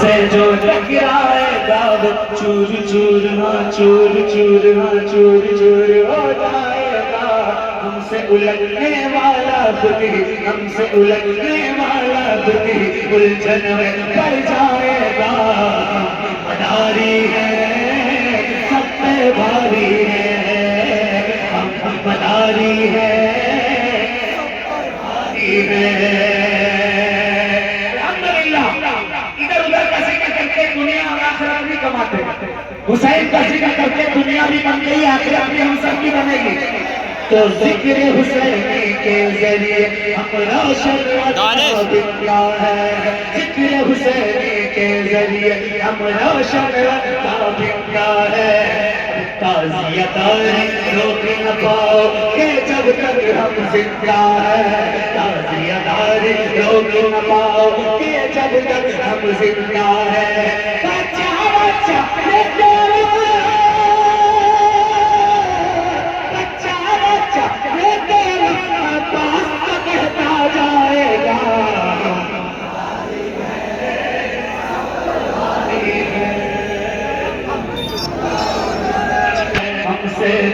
سے جو ٹکرائے گا وہ چور چور ہاں چور چور ہاں چور چور ہو جائے گا. ہم سے الگنے والا خود ہی ہم سے الگنے والا خود ہی الجھن میں پڑ جائے گا. مداری ہے سب پہ بھاری ہے ہم مداری ہے بھاری ہے. الحمدللہ ادھر ادھر کا ذکر کر کے دنیا اور آخرت بھی کماتے. حسین کا ذکر کر کے دنیا بھی بن گئی آخرت بھی ہم سب کی بنے گی. تو ذکر حسینی کے ذریعے ہم روشن کیا ہے. ذکر حسینی کے ذریعے ہم روشن کیا ہے. تعزیت روک نہ پاؤ کہ جب تک ہم زندہ ہے. تعزیت روک نہ پاؤ کہ جب تک ہم زندہ ہے. بچہ بچہ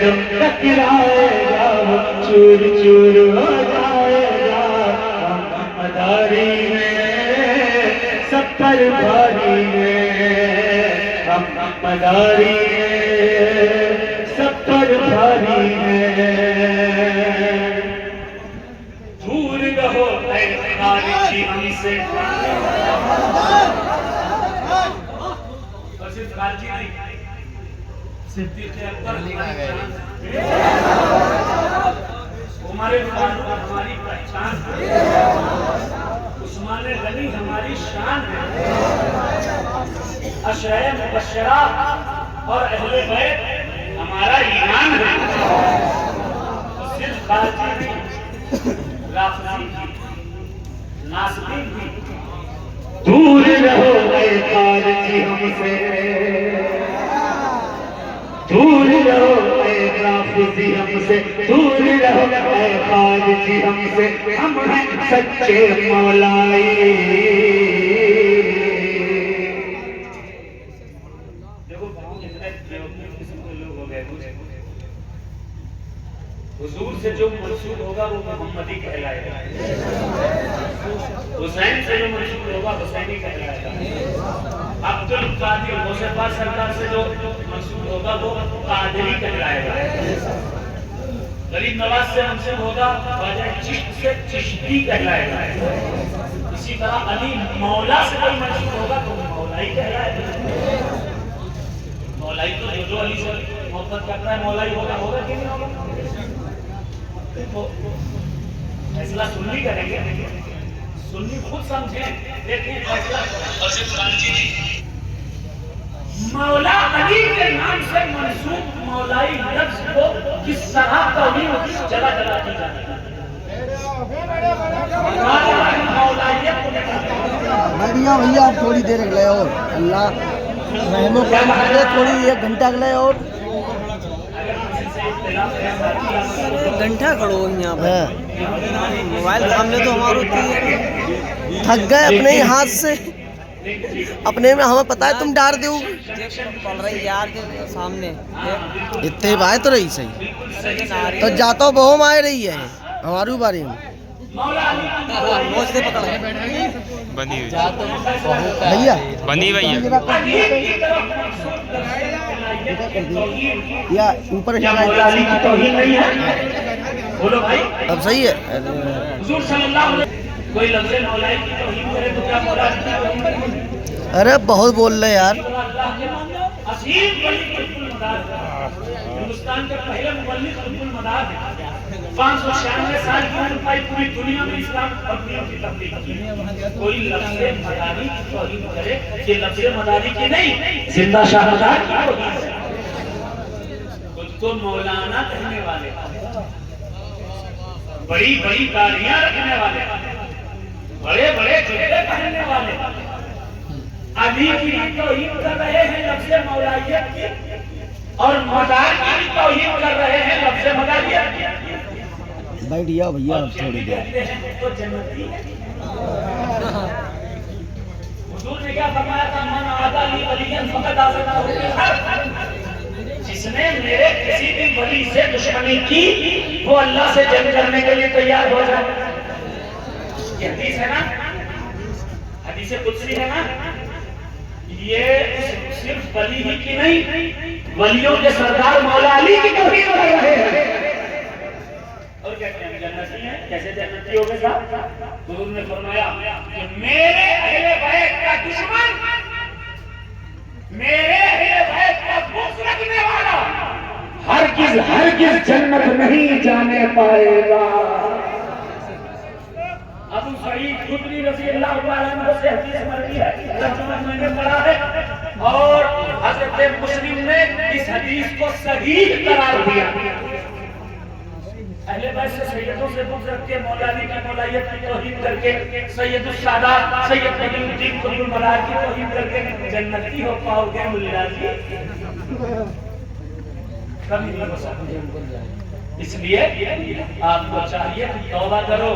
جو ٹکرائے گا وہ چور چور ہو جائے گا. ہم مداری ہیں سب پر بھاری ہیں ہم مداری ہیں سب پر بھاری ہیں. دور رہو اے خارجی ہم سے. اور صرف خارجی نہیں صدیق اکبر عمر فاروق ہماری پہچان ہے. عثمان غنی ہماری شان ہے. عشرہ مبشرہ اور اہل بیت ہمارا ایمان ہے. صرف خارجی بھی رافضی بھی ناصبی بھی. دور رہو اے خارجی ہم سے. دور رہو اے رافضی ہم سے. دور رہو اے خارجی ہم سے. ہم ہیں سچے مولائی. دیکھو کتنے قسم کے لوگ ہو گئے. حضور سے جو منسوب ہوگا وہ محمدی کہلائے گا. حسین سے جو منسوب ہوگا حسینی کہلائے گا. عبد القادر غوث سرکار سے جو منسوب ہوگا وہ قادری کہلائے گا. غریب نواز سے منسوب ہوگا خواجہ چشت سے چشتی کہلائے گا. اسی طرح علی مولا سے کوئی منسوب ہوگا تو مولائی کہلائے گا. مولائی تو جو علی سے محبت کرتا ہے مولائی ہوگا کہ نہیں ہوگا. فیصلہ سنی کریں گے. سنی خود سمجھیں دیکھیں فیصلہ. اور صرف خارجی نہیں مولا علی کے نام سے منسوب مولائی لفظ کو کس طرح توہین جگہ جگہ کی جاتی ہے. بھیا آپ تھوڑی دیر اگلے اور اللہ رحمو کرم کرے. تھوڑی 1 گھنٹہ اگلے اور گھنٹہ کھڑو یہاں پہ. موبائل سامنے تو ہمارا تھک گئے اپنے ہی ہاتھ سے. اپنے میں ہمیں پتا ہے تم ڈار دو پڑ رہی یار کے سامنے اتنے بائے تو رہی صحیح تو جاتا ہوں بہم آئے رہی ہے ہماری بارے میں. بنی ہوئی بھیا بنی بھیا یا اوپر اب صحیح ہے. کوئی لفظ مولائی کی توہین کرے تو کیا مراد ہے؟ ارے بہت بول رہے یار. عظیم ولی قطب المدار ہندوستان کے پہلے مبلغ قطب المدار ہیں. 596 سال کی عمر پائی پوری دنیا میں اسلام اور دین کی تبلیغ کی. کوئی لفظ مداری کی توہین کرے یہ لفظ مداری کی نہیں زندہ شاہدار کی توہین ہے. خود کو مولانا کہنے والے بڑی بڑی داڑھیاں رکھنے والے بڑے بڑے جوتے پہننے والے علی کی توہین کر رہے ہیں لفظ مولائیت کی اور مدار کی توہین کر رہے ہیں لفظ مداریت کی. بیٹھ جاؤ بھیا تھوڑی دیر. تو جنتی ہے. حضور نے کیا فرمایا تھا بھی ولیاں فقط آزادہ ہوتے. جس نے میرے کسی بھی ولی سے دشمنی کی وہ اللہ سے جنگ کرنے کے لیے تیار ہو جائے. یہ حدیث ہے نا, حدیث قدسی ہے نا. یہ صرف ولی ہی کی نہیں, ولیوں کے سردار مولا علی کی توہین کر رہے ہیں. اور کہتے ہیں جنتی ہیں. کیسے جنتی ہو گئے صاحب؟ حضور نے فرمایا کہ میرے اہل بیت کا دشمن, میرے اہل بیت کا بغض رکھنے والا ہرگز جنت نہیں جانے پائے گا. ابو سعید خدری رضی اللہ تعالیٰ عنہ سے حدیث مروی ہے, ترجمہ میں نے پڑھا ہے, اور حضرت مسلم نے اس حدیث کو صحیح قرار دیا. اہل بیت سے سیدوں سے بغض رکھ کے مولا علی کی مولائیت کی توہین کر کے, سید السادات سید بدر الدین قطب المنار کی توہین کر کے جنتی ہو پاؤ گے ملا جی؟ کبھی نہیں ہو سکتے. اس لیے آپ کو چاہیے کہ توبہ کرو.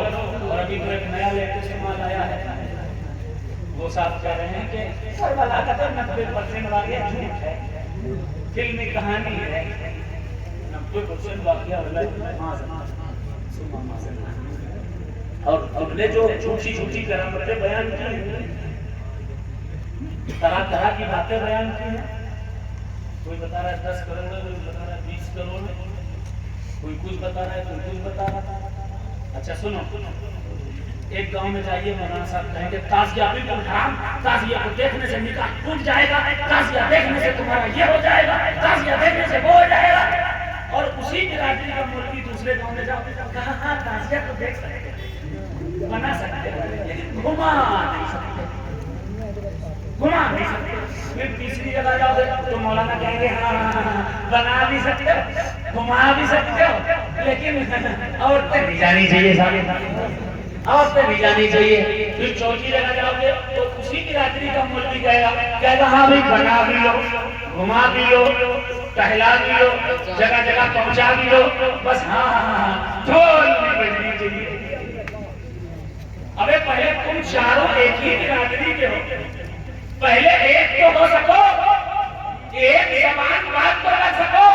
اور ابھی تو ایک نیا لیٹسٹ مال آیا ہے, وہ صاحب کہہ رہے ہیں کہ کربلا کا تو 90% واقعہ جھوٹ ہے, فلمی کہانی ہے. 90% واقعہ اور ہم نے جو جھوٹی جھوٹی کرامتیں بیان کی, طرح طرح کی باتیں بیان کی ہیں. کوئی بتا رہا ہے 10 کروڑ, کوئی بتا رہا ہے 20 کروڑ, کوئی کچھ بتا رہا ہے, کوئی کچھ بتا رہا ہے. اچھا سنو, ایک گاؤں میں جائیے, مولانا صاحب کہیں گے تعزیہ بالکل حرام, تعزیہ کو دیکھنے سے نکاح ٹوٹ جائے گا, تعزیہ دیکھنے سے تمہارا یہ ہو جائے گا, تعزیہ دیکھنے سے وہ ہو جائے گا. اور اسی برادری کا مولوی دوسرے گاؤں میں جاؤ, کہاں ہاں تعزیہ کو دیکھ سکتے ہیں, بنا سکتے ہیں, لیکن گھما نہیں سکتے, گھما نہیں سکتے. پھر تیسری جگہ جاؤ تو مولانا کہیں گے ہاں بنا بھی سکتے ہو, گھما بھی سکتے ہو, لیکن عورتیں نہیں جانی چاہیے, عورتیں نہیں جانی چاہیے. پھر چوتھی جگہ جاؤ گے تو اسی برادری کا مولوی کہے گا ہاں بھائی بنا بھی لو, گھما بھی لو, ٹہلا بھی لو, جگہ جگہ پہنچا بھی لو, بس ہاں ہاں ڈھول نہیں بجنی چاہیے. ابے پہلے تم چاروں ایک ہی برادری کے ہو, پہلے ایک تو ہو سکو, ایک زبان بات پر رکھ سکو.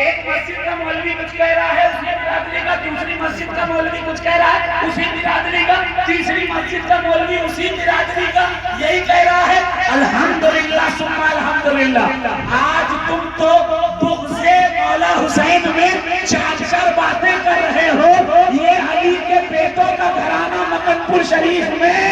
ایک مسجد کا مولوی کچھ کہہ رہا ہے اسی برادری کا, دوسری مسجد کا مولوی کچھ کہہ رہا ہے اسی برادری کا, تیسری مسجد کا مولوی اسی برادری کا یہی کہہ رہا ہے. الحمدللہ ثم الحمدللہ. آج تم تو بغض مولا حسین میں چار باتیں کر رہے ہو. یہ علی کے بیٹوں کا گھرانہ مکن پور شریف میں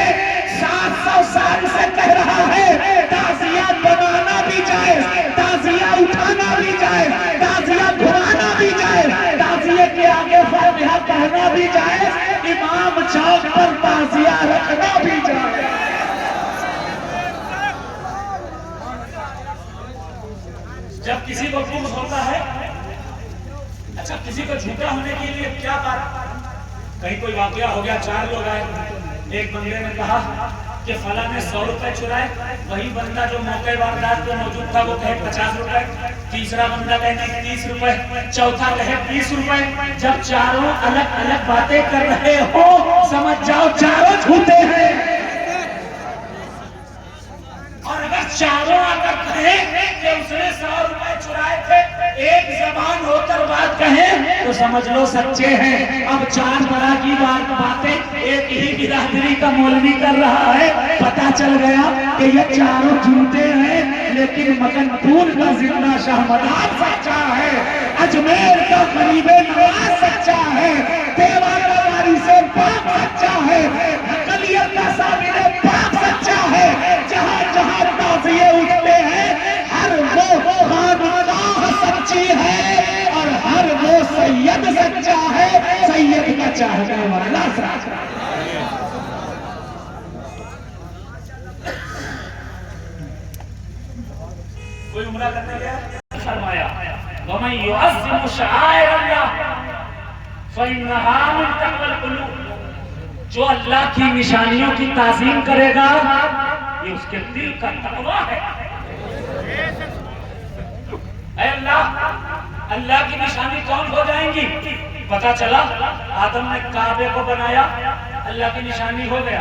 700 سال سے کہہ رہا ہے تعزیہ بنانا بھی جائز, تعزیہ اٹھانا بھی جائز, تعزیہ گھرانا بھی جائز, تعزیہ کے آگے فاتحہ کہنا بھی جائز, امام چوک پر تعزیہ رکھنا بھی جائز. جب کسی کو بغض ہوتا ہے, اچھا کسی کو جھوٹا ہونے کے لیے کیا بات, کہیں کوئی واقعہ ہو گیا, 4 لوگ آئے, ایک بندے نے کہا کہ فلاں نے 100 روپے چرائے, وہی بندہ جو موقع واردات پہ موجود تھا وہ کہے 50 روپے, تیسرا بندہ کہے 30 روپے, چوتھا کہے 20 روپے. جب چاروں الگ الگ باتیں کر رہے ہو سمجھ جاؤ چاروں جھوٹے ہیں. اور اگر چاروں آ کر کہیں کہ اس نے 100 روپے چرائے تھے, ایک زبان ہو کر بات کہیں تو سمجھ لو سچے ہیں. اب 4 طرح کی باتیں ایک ہی برادری کا مولوی کر رہا ہے, پتا چل گیا کہ یہ چاروں جھوٹے ہیں, لیکن مکن پور کا زندہ شاہ مدار سچا ہے, اجمیر کا غریب نواز سچا ہے, دیوا کا وارث پاک سچا ہے, اقلیت کا صابر پاک سچا ہے. جہاں جہاں تعزیے اٹھتے ہیں ہر وہ خانقاہ سچی ہے, اور ہر وہ سید سچا ہے, سید کا چاہنے والا سچا ہے. کوئی عمرہ کرنے گیا, فرمایا وَمَن يُعَظِّمُ شَعَائِرَ اللَّهِ فَإِنَّهَا مِن تَقْوَى الْقُلُوبِ. جو اللہ کی نشانیوں کی تعظیم کرے گا یہ اس کے دل کا تقویٰ ہے. اے اللہ کی نشانی کون ہو جائیں گی؟ پتا چلا آدم نے کعبے کو بنایا, اللہ کی نشانی ہو گیا.